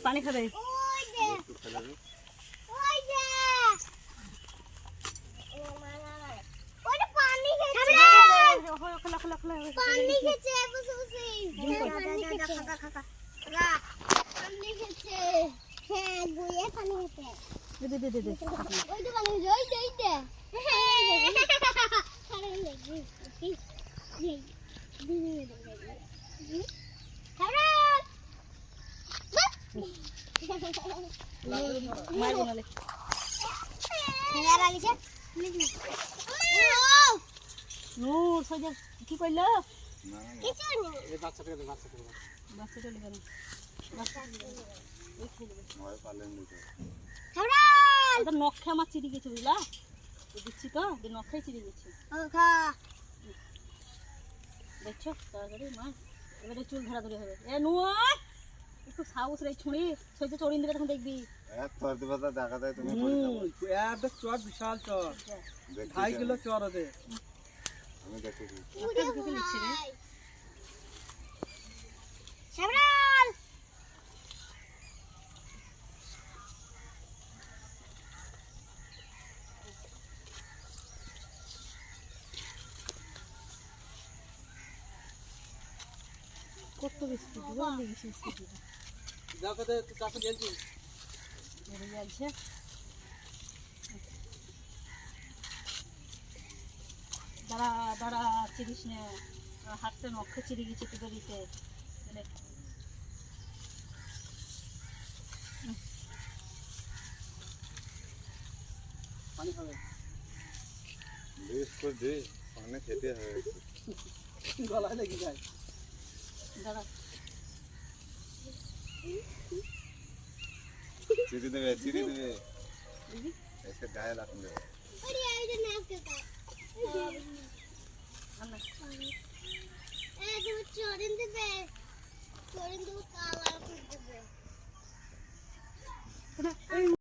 পানি খাবে কি করলো নখে আমার চিড়ি গেছে বুঝলা দিচ্ছি তো নখে চিড়ি গেছে দেখছো তাড়াতাড়ি মা এবারে চুল ধরা ধরে হবে এ নুয় একটু সাহস রে ছুঁড়ি সইতে চড়িয়ে দেবে তখন দেখবি তোর দিবতা দেখা যায় তুমি একটা চর বিশাল চর 2.5 কিলো চর আছে আমি দেখেছি লিখছে রে শাবরাল কত বেশি দিব লিখছে স্পিড যাও কত কাছে গেলছি মেরে যাচ্ছে দাঁড়া দাঁড়া চিরিস না হাতটা নখে চিড়ে গেছে তোদের দিতে পানি খাবে বেশ করে দে পানি খেতে হয় গলায় লেগে যায় দাঁড়া চিড়ি দেবে এসে গায়ে লাগান দেবে ওরে এই যে নাকে কা আল্লাহ তুমি চড়িন দেবে কালা করে দেবে